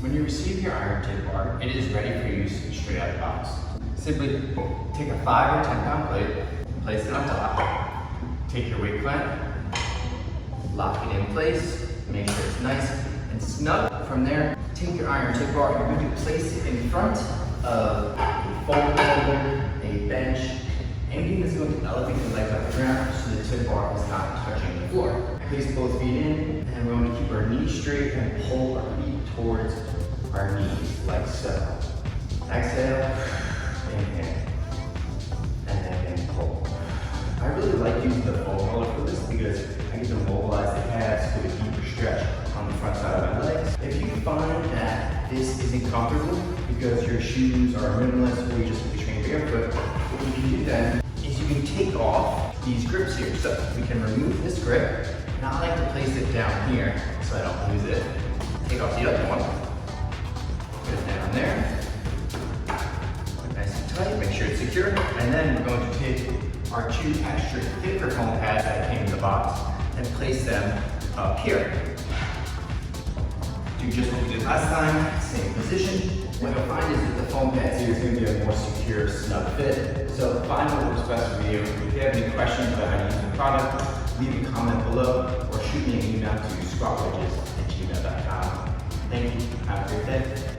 When you receive your Iron Tib Bar, it is ready for use straight out of the box. Simply take a 5 or 10 pound plate, place it on top, take your weight clamp, lock it in place, make sure it's nice and snug. From there, take your Iron Tib Bar, you're going to place it in front of a foam holder, a bench, anything that's going to elevate the legs off the ground so the tib bar is not touching the floor. Place both feet in, and we're going to keep our knees straight and pull our feet towards our knees, like so. Exhale, inhale, and then pull. I really like using the foam roller for this because I get to mobilize the calves to a deeper stretch on the front side of my legs. If you find that this isn't comfortable because your shoes are minimalist or you just want to train barefoot, what you can do then is you can take off these grips here. So we can remove this grip, and I like to place it down here so I don't lose it. Take off the other one, put it down there, nice and tight, make sure it's secure, and then we're going to take our 2 extra thicker foam pads that came in the box and place them up here. Do just what we did last time, same position. What you'll find is that the foam pads here is going to be a more secure, snug fit. So find what works best for you. If you have any questions about how to use the product, leave a comment below or shoot me an email to SquatWedgiez@gmail.com. Thank you. Have a great day.